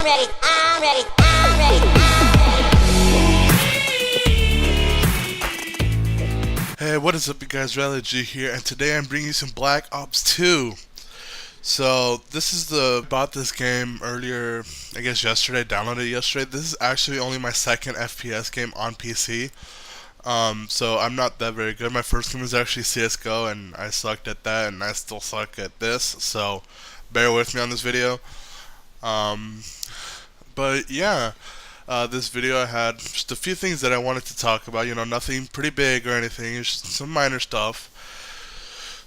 Hey, what is up, you guys? Riley G here, and today I'm bringing you some Black Ops 2. So, bought this game earlier, I guess yesterday, downloaded it yesterday. This is actually only my second FPS game on PC. So I'm not that very good. My first game was actually CSGO, and I sucked at that, and I still suck at this. So, bear with me on this video. Um, but yeah. This video I had just a few things that I wanted to talk about, nothing pretty big or anything, it's just some minor stuff.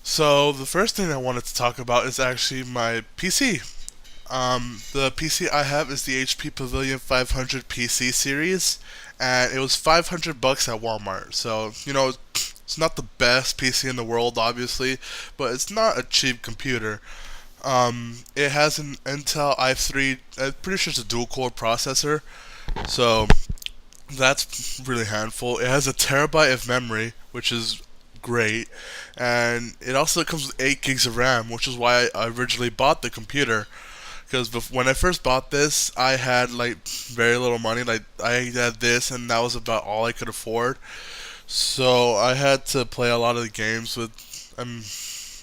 So the first thing I wanted to talk about is actually my PC. The PC I have is the HP Pavilion 500 PC series, and it was $500 at Walmart. So, it's not the best PC in the world, obviously, but it's not a cheap computer. It has an Intel i3, I'm pretty sure it's a dual-core processor. So that's really handful. It has a terabyte of memory, which is great, and it also comes with 8 gigs of RAM, which is why I originally bought the computer. Because when I first bought this, I had very little money. I had this, and that was about all I could afford. So I had to play a lot of the games with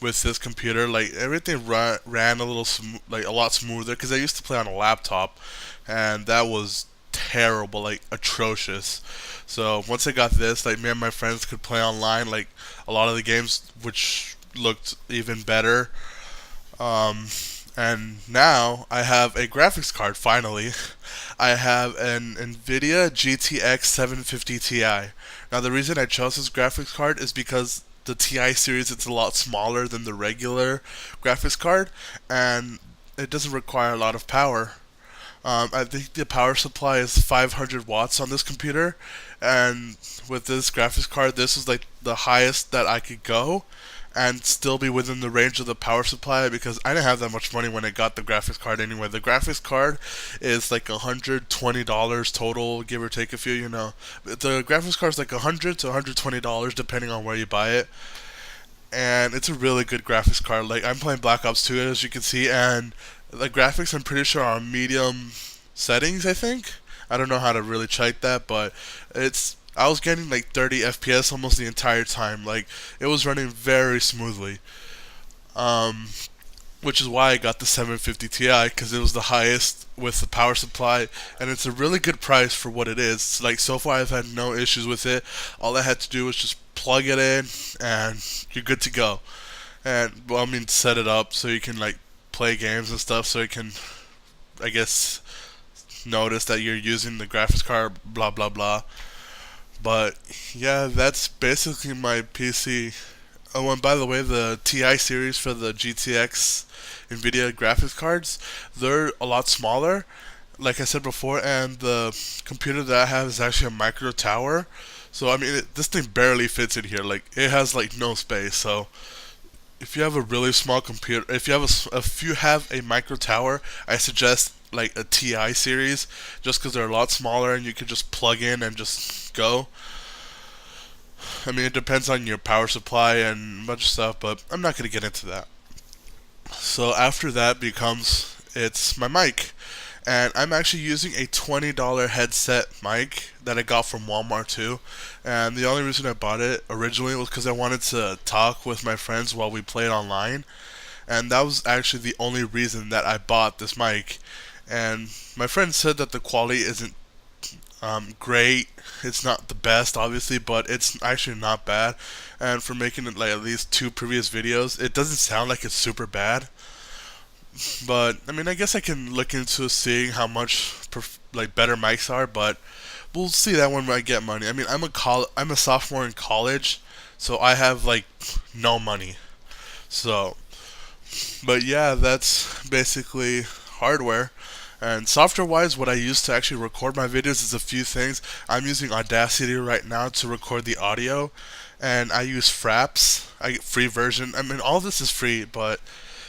this computer. Everything ran a lot smoother, because I used to play on a laptop, and that was terrible, atrocious. So once I got this, me and my friends could play online, a lot of the games, which looked even better. And now I have a graphics card, finally. I have an NVIDIA GTX 750 Ti. Now the reason I chose this graphics card is because the Ti series, it's a lot smaller than the regular graphics card, and it doesn't require a lot of power. I think the power supply is 500 watts on this computer, and with this graphics card, this is the highest that I could go and still be within the range of the power supply, because I didn't have that much money when I got the graphics card anyway. The graphics card is $120 total, give or take a few, The graphics card is $100 to $120 depending on where you buy it. And it's a really good graphics card. I'm playing Black Ops 2, as you can see, and the graphics, I'm pretty sure, are medium settings, I think. I don't know how to really check that, but I was getting 30 FPS almost the entire time. It was running very smoothly. Which is why I got the 750 Ti, because it was the highest with the power supply, and it's a really good price for what it is. So far I've had no issues with it. All I had to do was just plug it in, and you're good to go. And, set it up so you can play games and stuff, so you can, I guess, notice that you're using the graphics card, blah blah blah. But yeah, that's basically my PC. Oh, and by the way, the Ti series for the GTX NVIDIA graphics cards, they're a lot smaller, like I said before, and the computer that I have is actually a micro tower. So this thing barely fits in here. It has no space. So if you have a really small computer, if you have a micro tower, I suggest a Ti series, just because they're a lot smaller and you can just plug in and just go. It depends on your power supply and a bunch of stuff, but I'm not going to get into that. So after that it's my mic. And I'm actually using a $20 headset mic that I got from Walmart too. And the only reason I bought it originally was because I wanted to talk with my friends while we played online. And that was actually the only reason that I bought this mic. And my friend said that the quality isn't great. It's not the best, obviously, but it's actually not bad. And for making it at least 2 previous videos, it doesn't sound like it's super bad. But I guess I can look into seeing how much better mics are, but we'll see that when I get money. I'm a sophomore in college, so I have no money. So, but yeah, that's basically hardware. And software-wise, what I use to actually record my videos is a few things. I'm using Audacity right now to record the audio, and I use Fraps, free version. All this is free, but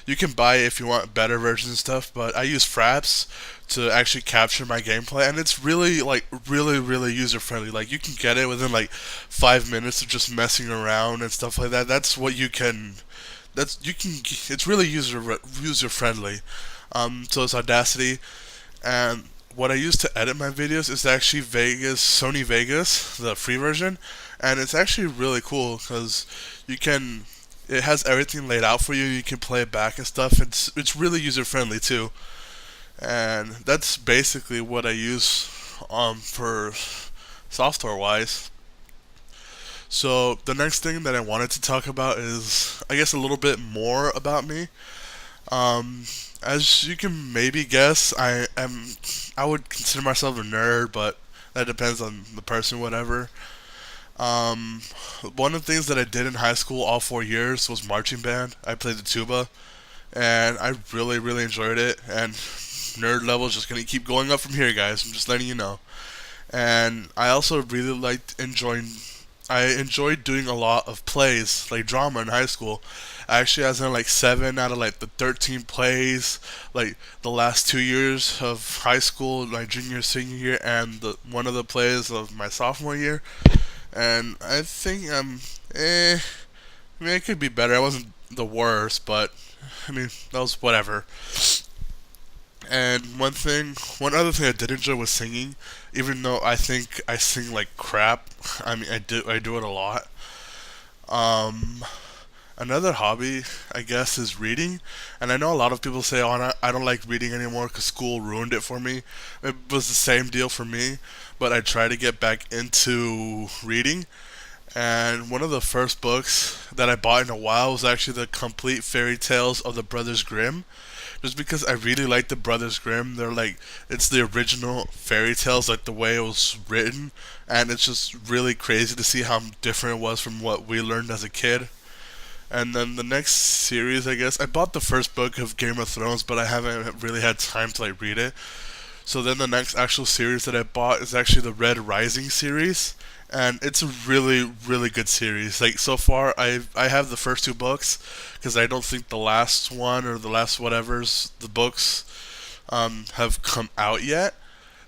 you can buy it if you want better versions and stuff. But I use Fraps to actually capture my gameplay, and it's really really user-friendly. You can get it within 5 minutes of just messing around and stuff like that. It's really user friendly. So it's Audacity. And what I use to edit my videos is actually Sony Vegas, the free version, and it's actually really cool because you can. It has everything laid out for you. You can play it back and stuff. It's really user friendly too, and that's basically what I use for software wise. So the next thing that I wanted to talk about is, I guess, a little bit more about me. Um, as you can maybe guess, I would consider myself a nerd, but that depends on the person, whatever. Um, One of the things that I did in high school all 4 years was marching band. I played the tuba, and I really, really enjoyed it. And nerd level is just gonna keep going up from here, guys. I'm just letting you know. And I also really liked enjoying. I enjoyed doing a lot of plays, like drama in high school. I actually was in like 7 out of like the 13 plays, like the last 2 years of high school, my junior, senior year, and one of the plays of my sophomore year. And I think I mean, it could be better. I wasn't the worst, but I mean, that was whatever. And one other thing I did enjoy was singing, even though I think I sing like crap. I mean, I do it a lot. Um, Another hobby, I guess, is reading. And I know a lot of people say, "Oh, I don't like reading anymore because school ruined it for me." It was the same deal for me, but I try to get back into reading. And one of the first books that I bought in a while was actually the complete fairy tales of the Brothers Grimm, just because I really like the Brothers Grimm. They're like, it's the original fairy tales, like the way it was written, and it's just really crazy to see how different it was from what we learned as a kid. And then the next series, I guess, I bought the first book of Game of Thrones, but I haven't really had time to like read it. So then the next actual series that I bought is actually the Red Rising series, and it's a really really good series. Like so far, I have the first two books because I don't think the last one or the last whatever's the books have come out yet.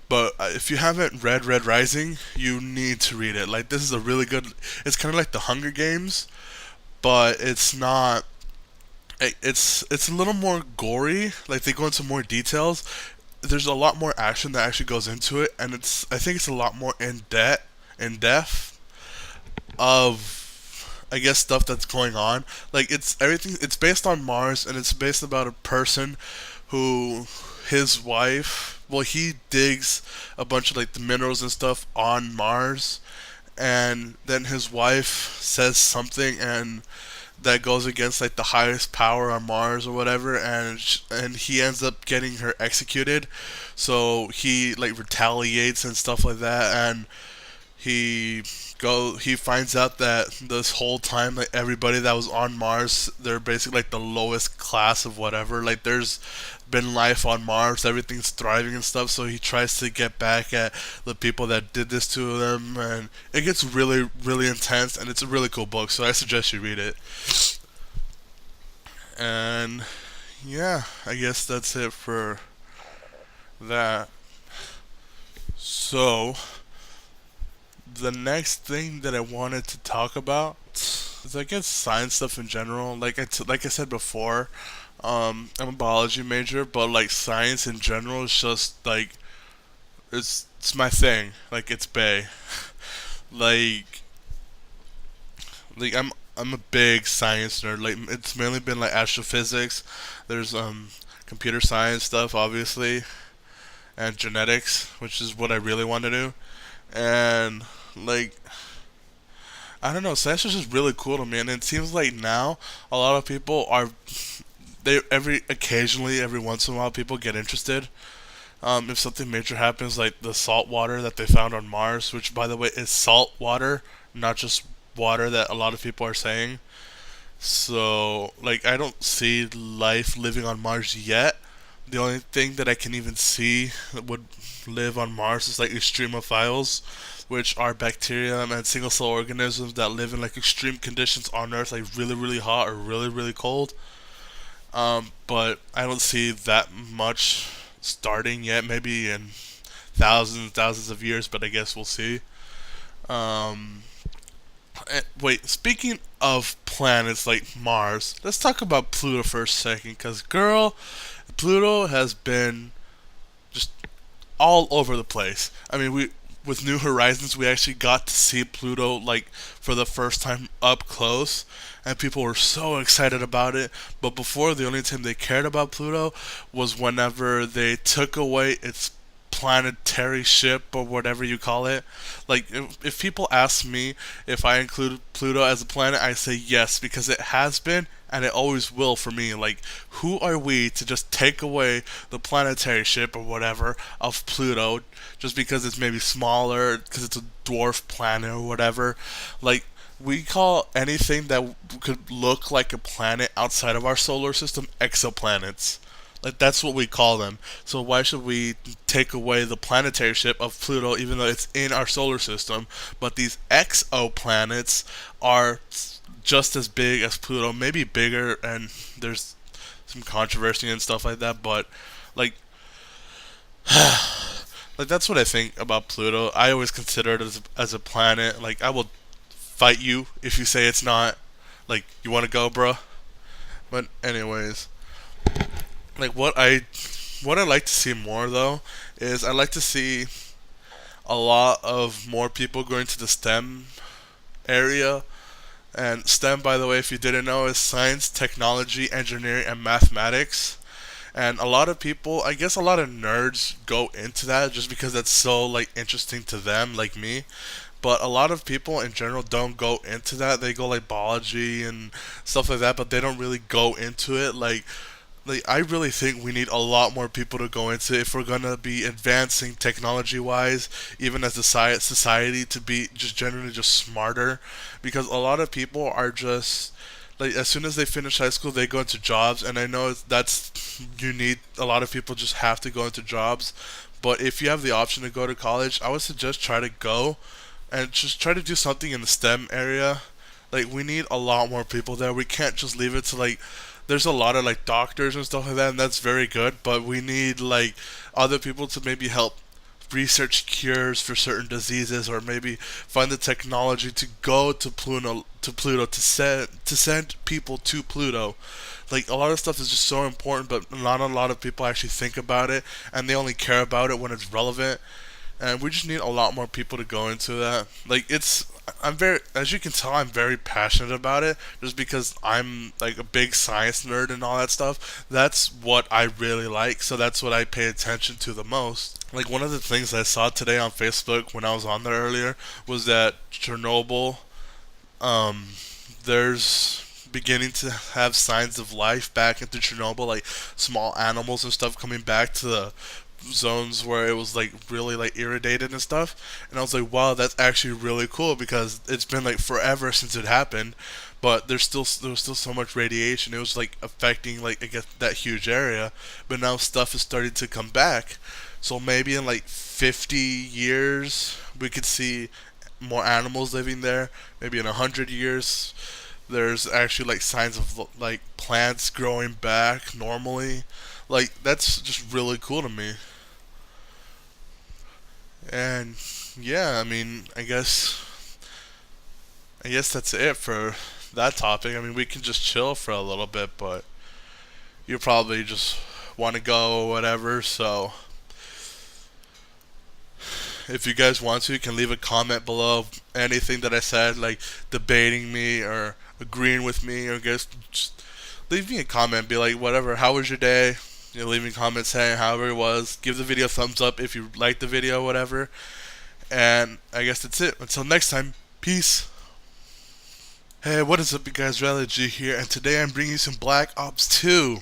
But if you haven't read Red Rising, you need to read it. Like this is a really good. It's kind of like the Hunger Games, but it's not. It's a little more gory. Like they go into more details. There's a lot more action that actually goes into it, and I think it's a lot more in depth of, I guess, stuff that's going on. Like it's everything. It's based on Mars, and it's based about a person who his wife. Well, he digs a bunch of like the minerals and stuff on Mars, and then his wife says something, and that goes against like the highest power on Mars or whatever, and he ends up getting her executed. So he like retaliates and stuff like that, and he finds out that this whole time like everybody that was on Mars, they're basically like the lowest class of whatever. Like there's been life on Mars, everything's thriving and stuff, so he tries to get back at the people that did this to them, and it gets really really intense, and it's a really cool book, so I suggest you read it. And yeah, I guess that's it for that. So the next thing that I wanted to talk about is, I guess, science stuff in general. Like I said before, I'm a biology major, but like science in general is just like it's my thing. Like it's bae. like I'm a big science nerd. Like it's mainly been like astrophysics. There's computer science stuff, obviously, and genetics, which is what I really want to do. And like I don't know, science is just really cool to me, and it seems like now a lot of people are they every once in a while people get interested. If something major happens, like the salt water that they found on Mars, which by the way is salt water, not just water that a lot of people are saying. So like I don't see life living on Mars yet. The only thing that I can even see that would live on Mars is like extremophiles, which are bacteria and single cell organisms that live in like extreme conditions on Earth, like really really hot or really really cold. But I don't see that much starting yet. Maybe in thousands and thousands of years, but I guess we'll see. Um, Wait, speaking of planets like Mars, let's talk about Pluto for a second. Cause girl, Pluto has been just all over the place. I mean, we with New Horizons, we actually got to see Pluto like for the first time up close, and people were so excited about it. But before, the only time they cared about Pluto was whenever they took away its planetary ship or whatever you call it. Like, if people ask me if I include Pluto as a planet, I say yes, because it has been and it always will for me. Like, who are we to just take away the planetary ship or whatever of Pluto just because it's maybe smaller, because it's a dwarf planet or whatever? Like, we call anything that could look like a planet outside of our solar system exoplanets. Like, that's what we call them. So why should we take away the planetary ship of Pluto, even though it's in our solar system? But these exoplanets are just as big as Pluto, maybe bigger, and there's some controversy and stuff like that. But like, like that's what I think about Pluto. I always consider it as a planet. Like, I will fight you if you say it's not. Like, you want to go, bro? But anyways, like what I like to see more though is I like to see a lot of more people going to the STEM area. And STEM, by the way, if you didn't know, is science, technology, engineering, and mathematics. And a lot of people, I guess a lot of nerds go into that just because that's so like interesting to them, like me. But a lot of people in general don't go into that. They go like biology and stuff like that, but they don't really go into it. Like I really think we need a lot more people to go into it if we're gonna be advancing technology wise, even as a society, to be just generally just smarter, because a lot of people are just like, as soon as they finish high school they go into jobs, and I know that's, you need a lot of people just have to go into jobs, but if you have the option to go to college, I would suggest try to go and just try to do something in the STEM area. Like, we need a lot more people there. We can't just leave it to like, there's a lot of like doctors and stuff like that, and that's very good, but we need like other people to maybe help research cures for certain diseases, or maybe find the technology to go to Pluto to send people to Pluto. Like, a lot of stuff is just so important, but not a lot of people actually think about it, and they only care about it when it's relevant. And we just need a lot more people to go into that. Like, I'm very, as you can tell, I'm very passionate about it, just because I'm like a big science nerd and all that stuff. That's what I really like, so that's what I pay attention to the most. Like, one of the things I saw today on Facebook when I was on there earlier was that Chernobyl, um, there's beginning to have signs of life back into Chernobyl, like small animals and stuff coming back to the zones where it was like really like irritated and stuff. And I was like, wow, that's actually really cool, because it's been like forever since it happened, but there was still so much radiation. It was like affecting, like, I guess, that huge area, but now stuff is starting to come back. So maybe in like 50 years we could see more animals living there. Maybe in 100 years there's actually like signs of like plants growing back normally. Like, that's just really cool to me. And yeah, I mean, I guess that's it for that topic. I mean, we can just chill for a little bit, but you probably just want to go or whatever. So if you guys want to, you can leave a comment below anything that I said, like debating me or agreeing with me, or just leave me a comment. Be like, whatever. How was your day? Leave me comments saying however it was. Give the video a thumbs up if you liked the video, whatever. And I guess that's it. Until next time, peace. Hey, what is up, you guys? Rally G here, and today I'm bringing you some Black Ops 2.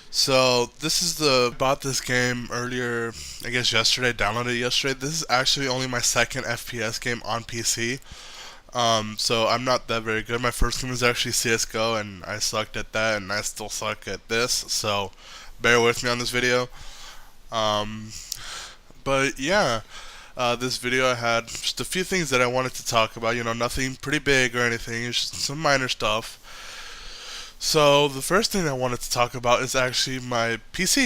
So this is bought this game earlier, I guess yesterday. Downloaded it yesterday. This is actually only my second FPS game on PC. So I'm not that very good. My first game was actually CS:GO, and I sucked at that, and I still suck at this. So bear with me on this video. Um, but yeah, this video I had just a few things that I wanted to talk about. Nothing pretty big or anything. It's just some minor stuff. So the first thing I wanted to talk about is actually my PC.